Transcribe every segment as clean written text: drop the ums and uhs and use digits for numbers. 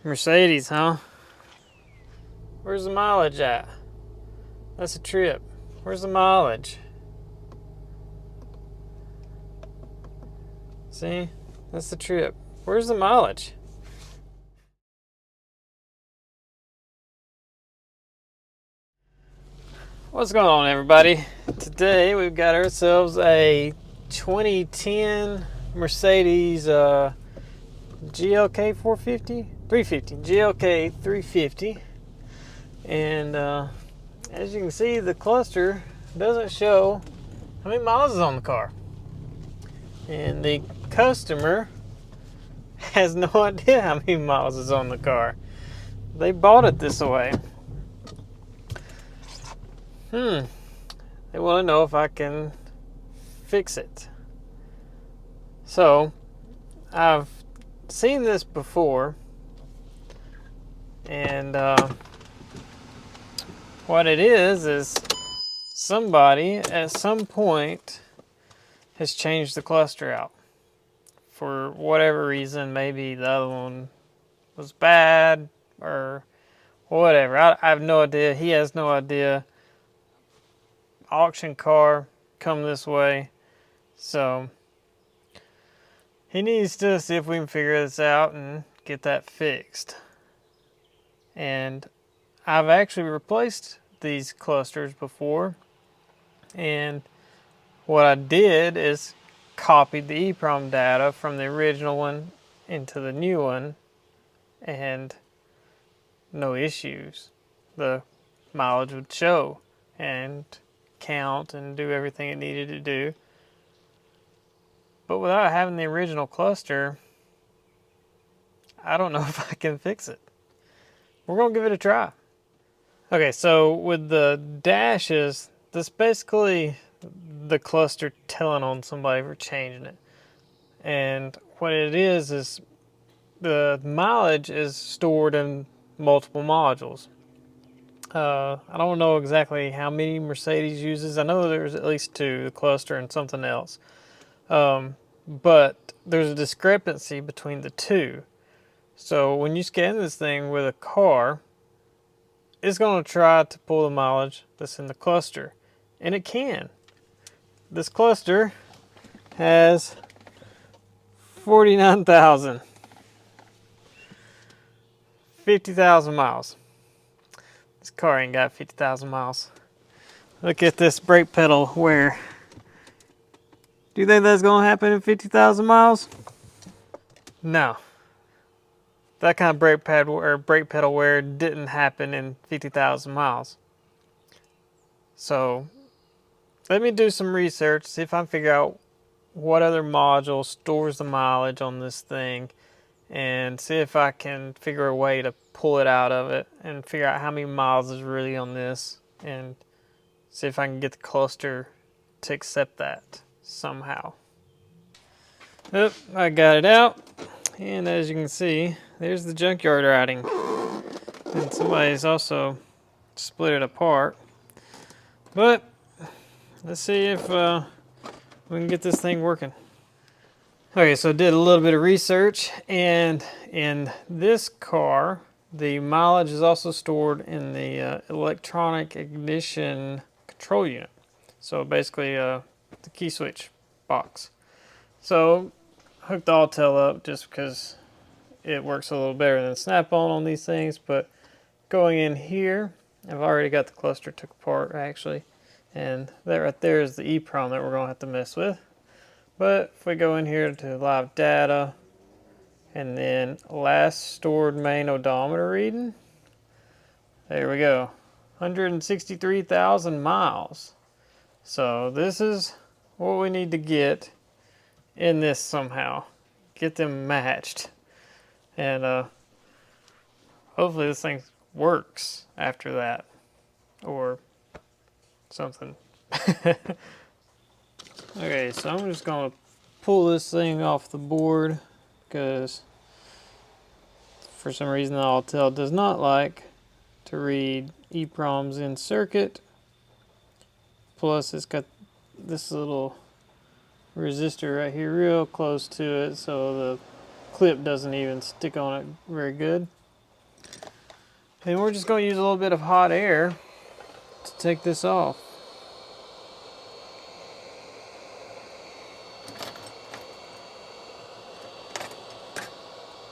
Mercedes, huh? Where's the mileage at? That's a trip. Where's the mileage? See? That's the trip. Where's the mileage? What's going on, everybody? Today we've got ourselves a 2010 Mercedes GLK 450? 350. GLK 350. And as you can see, the cluster doesn't show how many miles is on the car. And the customer has no idea how many miles is on the car. They bought it this way. They want to know if I can fix it. So, I've seen this before, and what it is somebody at some point has changed the cluster out. For whatever reason, maybe the other one was bad or whatever. I have no idea. He has no idea. Auction car come this way, so he needs to see if we can figure this out and get that fixed. And I've actually replaced these clusters before, and what I did is copied the EEPROM data from the original one into the new one, and no issues. The mileage would show and count and do everything it needed to do. But without having the original cluster, I don't know if I can fix it. We're gonna give it a try. Okay, so with the dashes, this basically the cluster telling on somebody for changing it. And what it is the mileage is stored in multiple modules. I don't know exactly how many Mercedes uses. I know there's at least two, the cluster and something else. But there's a discrepancy between the two. So when you scan this thing with a car, it's going to try to pull the mileage that's in the cluster. And it can. This cluster has 49,000. 50,000 miles. This car ain't got 50,000 miles. Look at this brake pedal wear. Do you think that's gonna happen in 50,000 miles? No. That kind of brake pedal wear didn't happen in 50,000 miles. So let me do some research, see if I can figure out what other module stores the mileage on this thing, and see if I can figure a way to pull it out of it and figure out how many miles is really on this, and see if I can get the cluster to accept that somehow. Yep, I got it out, and as you can see, there's the junkyard routing. And somebody's also split it apart. But let's see if we can get this thing working. Okay, so I did a little bit of research, and in this car, the mileage is also stored in the electronic ignition control unit. So basically the key switch box. So hooked the Autel up just because it works a little better than Snap-on these things, but going in here, I've already got the cluster took apart actually, and that right there is the EEPROM that we're going to have to mess with. But if we go in here to live data, and then last stored main odometer reading, there we go, 163,000 miles. So this is what we need to get in this somehow. Get them matched. And hopefully this thing works after that. Or something. Okay, so I'm just going to pull this thing off the board because for some reason the Autel does not like to read EEPROMs in circuit. Plus it's got this little resistor right here real close to it, so the clip doesn't even stick on it very good. And we're just going to use a little bit of hot air to take this off.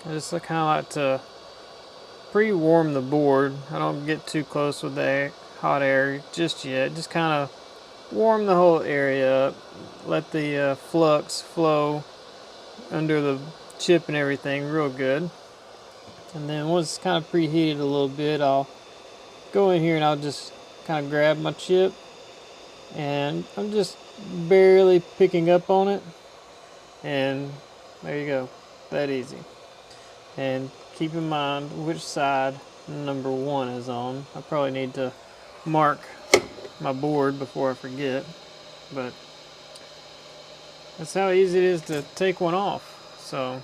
I just kind of like to pre-warm the board. I don't get too close with the hot air just yet. Just kind of warm the whole area up. Let the flux flow under the chip and everything real good. And then once it's kind of preheated a little bit, I'll go in here and I'll just kind of grab my chip, and I'm just barely picking up on it, and there you go, that easy. And keep in mind which side number 1 is on. I probably need to mark my board before I forget, but that's how easy it is to take one off. So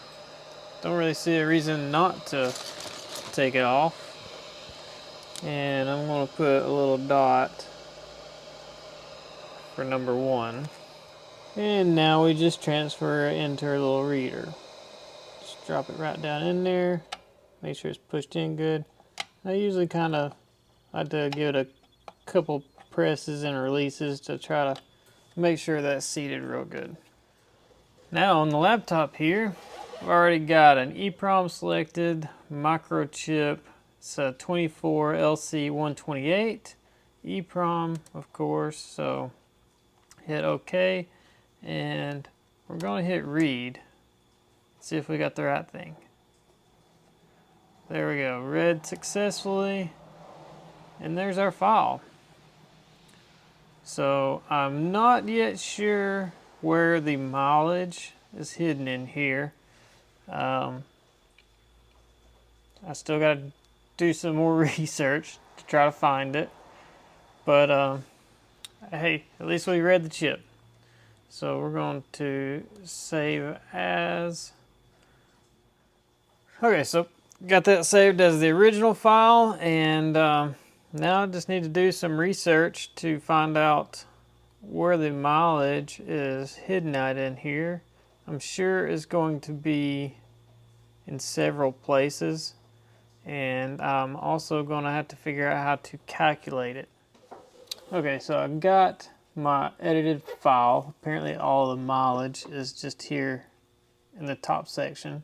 don't really see a reason not to take it off. And I'm going to put a little dot for number 1. And now we just transfer it into our little reader. Just drop it right down in there. Make sure it's pushed in good. I usually kind of like to give it a couple presses and releases to try to make sure that's seated real good. Now on the laptop here, I've already got an EEPROM selected microchip. It's a 24LC128 EEPROM, of course. So hit OK, and we're going to hit read. See if we got the right thing. There we go, read successfully, and there's our file. So I'm not yet sure where the mileage is hidden in here. I still got to do some more research to try to find it, but hey, at least we read the chip. So we're going to save as. Okay, so got that saved as the original file, and now I just need to do some research to find out where the mileage is hidden at in here. I'm sure it's going to be in several places, and I'm also going to have to figure out how to calculate it. Okay, so I've got my edited file. Apparently all the mileage is just here in the top section,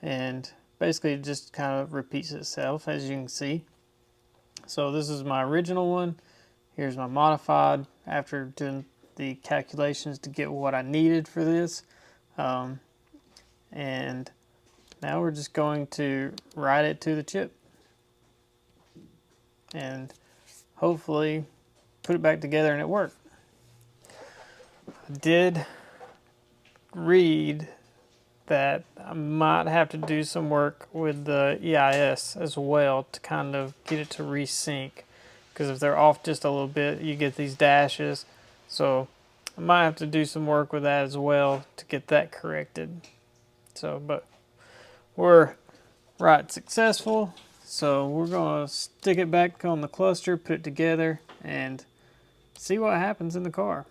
and basically it just kind of repeats itself, as you can see. So this is my original one. Here's my modified after doing the calculations to get what I needed for this. And now we're just going to write it to the chip and hopefully put it back together and it worked. I did read that I might have to do some work with the EIS as well to kind of get it to resync, because if they're off just a little bit, you get these dashes. So I might have to do some work with that as well to get that corrected. So, but we're right successful. So we're going to stick it back on the cluster, put it together, and see what happens in the car.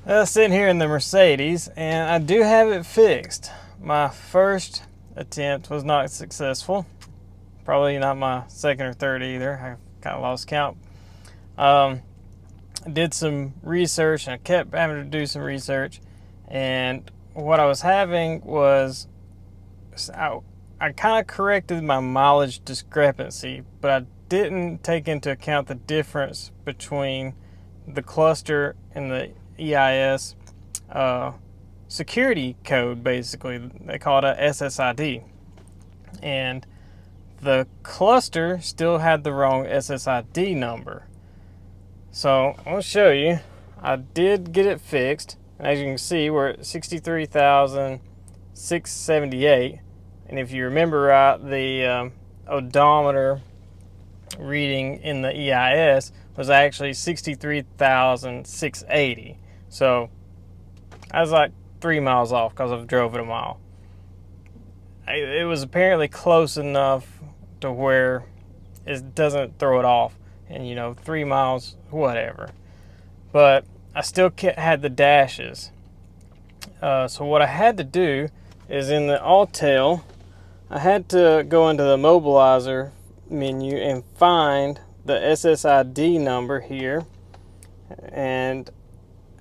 I'm sitting here in the Mercedes, and I do have it fixed. My first attempt was not successful. Probably not my second or third either. I kind of lost count. I did some research, and I kept having to do some research, and what I was having was I kind of corrected my mileage discrepancy, but I didn't take into account the difference between the cluster and the EIS security code. Basically, they call it a SSID, and the cluster still had the wrong SSID number. So I'll show you. I did get it fixed, and as you can see, we're at 63,678. And if you remember right, the odometer reading in the EIS was actually 63,680. So I was like 3 miles off because I've drove it a mile. It was apparently close enough to where it doesn't throw it off. And 3 miles, whatever. But I still had the dashes. So what I had to do is in the all tail, I had to go into the mobilizer menu and find the SSID number here, and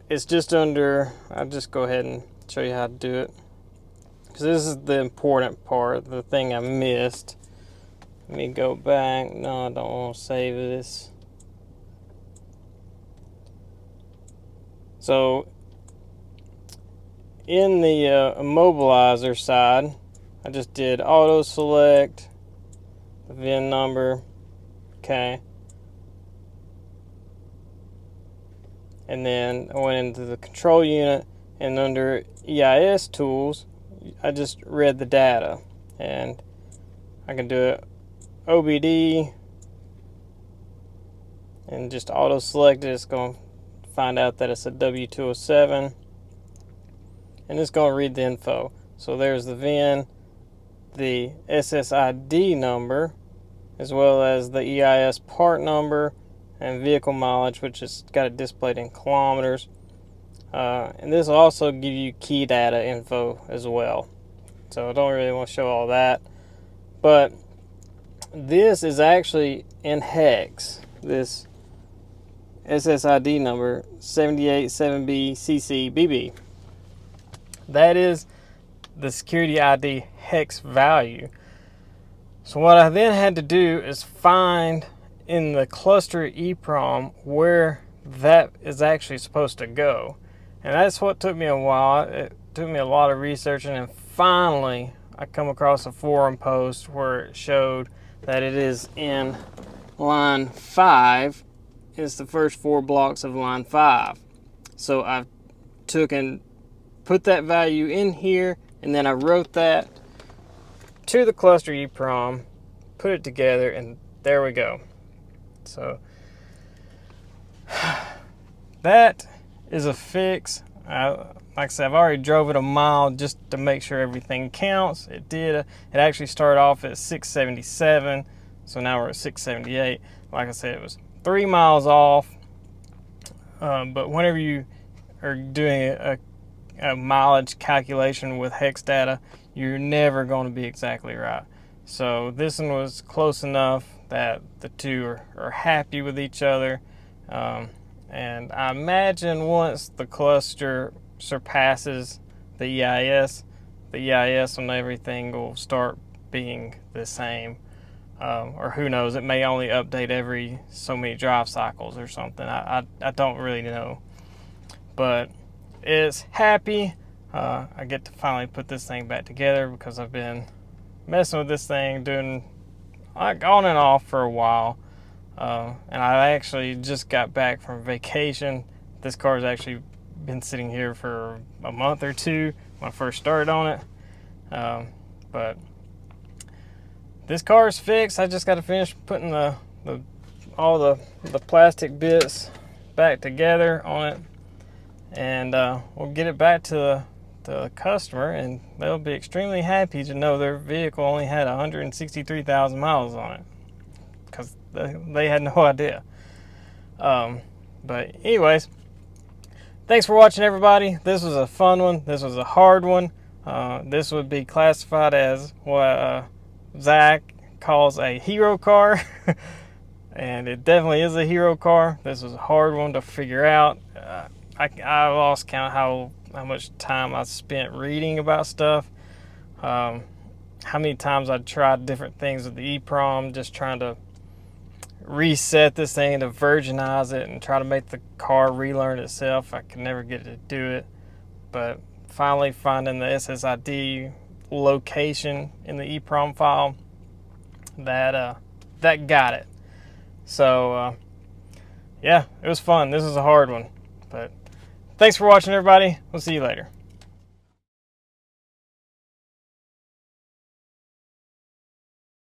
it's just under, I'll just go ahead and show you how to do it, because this is the important part, the thing I missed. Let me go back. No, I don't want to save this. So in the immobilizer side, I just did auto select the VIN number, okay, and then I went into the control unit, and under EIS tools I just read the data, and I can do it OBD and just auto select it. It's going to find out that it's a W207, and it's going to read the info. So there's the VIN, the SSID number, as well as the EIS part number and vehicle mileage, which has got it displayed in kilometers. And this will also give you key data info as well. So I don't really want to show all that, but this is actually in hex. This SSID number 787BCCBB. That is the security ID hex value. So what I then had to do is find in the cluster EEPROM where that is actually supposed to go. And that's what took me a while. It took me a lot of researching, and finally I come across a forum post where it showed that it is in line 5. It's the first 4 blocks of line 5. So I took and put that value in here, and then I wrote that to the cluster EEPROM, put it together, and there we go. So that is a fix. Like I said, I've already drove it a mile just to make sure everything counts. It did. It actually started off at 677, so now we're at 678. Like I said, it was 3 miles off. But whenever you are doing a mileage calculation with hex data, you're never going to be exactly right. So this one was close enough that the two are happy with each other. And I imagine once the cluster surpasses the EIS on everything will start being the same. Or who knows, it may only update every so many drive cycles or something. I don't really know. But it's happy. I get to finally put this thing back together because I've been messing with this thing, doing like on and off for a while. And I actually just got back from vacation. This car's actually been sitting here for a month or two when I first started on it. But this car is fixed. I just got to finish putting all the plastic bits back together on it, and we'll get it back to the customer, and they'll be extremely happy to know their vehicle only had 163,000 miles on it, because they had no idea. But anyways, thanks for watching, everybody. This was a fun one. This was a hard one. This would be classified as what Zach calls a hero car. And it definitely is a hero car. This was a hard one to figure out. I lost count how much time I spent reading about stuff. How many times I tried different things with the EEPROM, just trying to reset this thing to virginize it and try to make the car relearn itself. I could never get it to do it. But finally finding the SSID location in the EEPROM file, that got it. So yeah, it was fun. This was a hard one, but thanks for watching, everybody. We'll see you later.